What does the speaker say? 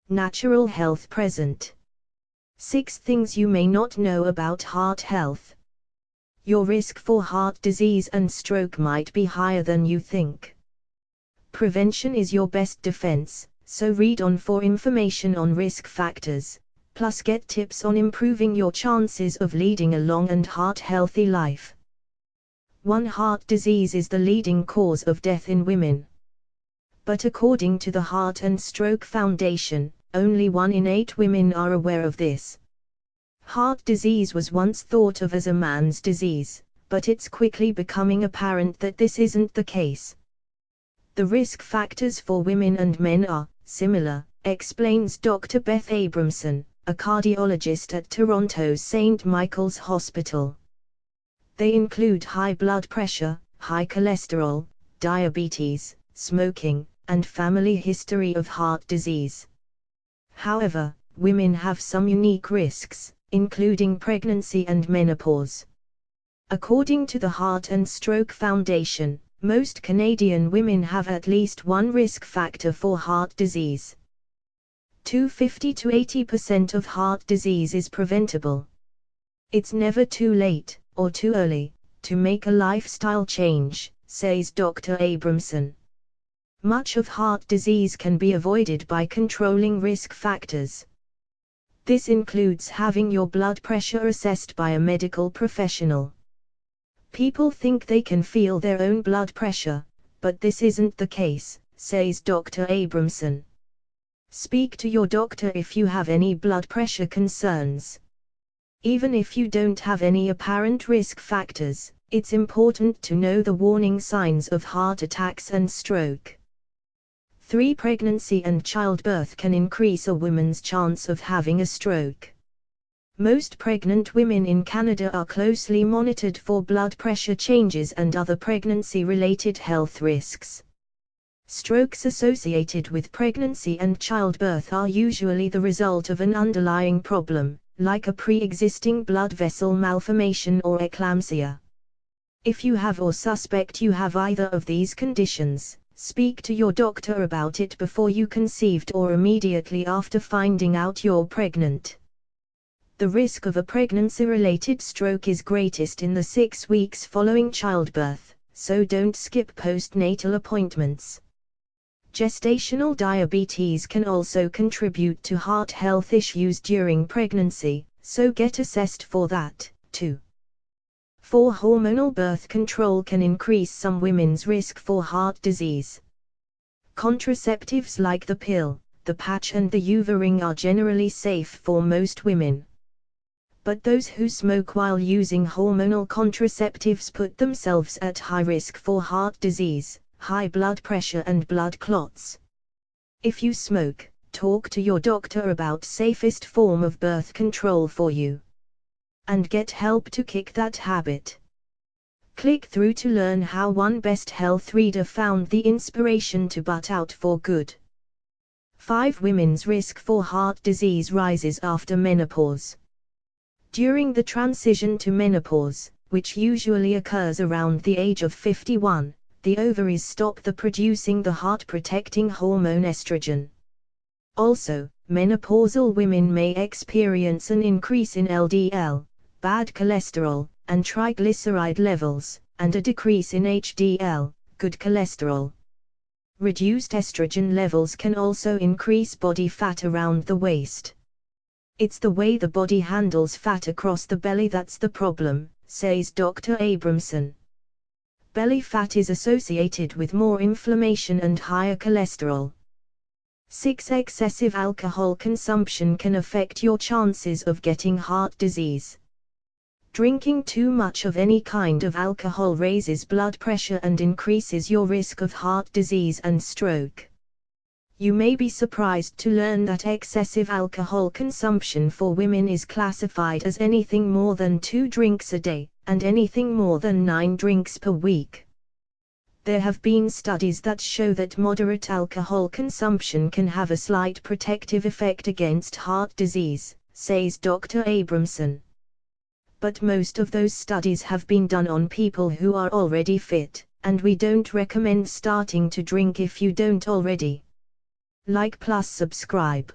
Natural health present. 6 things you may not know about heart health. Your risk for heart disease and stroke might be higher than you think. Prevention is your best defense, so read on for information on risk factors, plus get tips on improving your chances of leading a long and heart-healthy life. 1. Heart disease is the leading cause of death in women. But according to the Heart and Stroke Foundation, only 1 in 8 women are aware of this. Heart disease was once thought of as a man's disease, but it's quickly becoming apparent that this isn't the case. The risk factors for women and men are similar, explains Dr. Beth Abramson, a cardiologist at Toronto's St. Michael's Hospital. They include high blood pressure, high cholesterol, diabetes, smoking, and family history of heart disease. However, women have some unique risks, including pregnancy and menopause. According to the Heart and Stroke Foundation, most Canadian women have at least 1 risk factor for heart disease. 50 to 80% of heart disease is preventable. It's never too late, or too early, to make a lifestyle change, says Dr. Abramson. Much of heart disease can be avoided by controlling risk factors. This includes having your blood pressure assessed by a medical professional. People think they can feel their own blood pressure, but this isn't the case, says Dr. Abramson. Speak to your doctor if you have any blood pressure concerns. Even if you don't have any apparent risk factors, it's important to know the warning signs of heart attacks and stroke. 3. Pregnancy and childbirth can increase a woman's chance of having a stroke. Most pregnant women in Canada are closely monitored for blood pressure changes and other pregnancy-related health risks. Strokes associated with pregnancy and childbirth are usually the result of an underlying problem, like a pre-existing blood vessel malformation or eclampsia. If you have or suspect you have either of these conditions, speak to your doctor about it before you conceived or immediately after finding out you're pregnant. The risk of a pregnancy-related stroke is greatest in the 6 weeks following childbirth, so don't skip postnatal appointments. Gestational diabetes can also contribute to heart health issues during pregnancy, so get assessed for that, too. 4. Hormonal birth control can increase some women's risk for heart disease. Contraceptives like the pill, the patch and the UVA ring are generally safe for most women. But those who smoke while using hormonal contraceptives put themselves at high risk for heart disease, high blood pressure and blood clots. If you smoke, talk to your doctor about safest form of birth control for you. And get help to kick that habit. Click through to learn how one Best Health reader found the inspiration to butt out for good. 5. Women's risk for heart disease rises after menopause. During the transition to menopause, which usually occurs around the age of 51, the ovaries stop producing the heart-protecting hormone estrogen. Also, menopausal women may experience an increase in LDL, bad cholesterol, and triglyceride levels, and a decrease in HDL, good cholesterol. Reduced estrogen levels can also increase body fat around the waist. It's the way the body handles fat across the belly that's the problem, says Dr. Abramson. Belly fat is associated with more inflammation and higher cholesterol. 6. Excessive alcohol consumption can affect your chances of getting heart disease. Drinking too much of any kind of alcohol raises blood pressure and increases your risk of heart disease and stroke. You may be surprised to learn that excessive alcohol consumption for women is classified as anything more than 2 drinks a day, and anything more than 9 drinks per week. There have been studies that show that moderate alcohol consumption can have a slight protective effect against heart disease, says Dr. Abramson. But most of those studies have been done on people who are already fit, and we don't recommend starting to drink if you don't already. Like plus subscribe.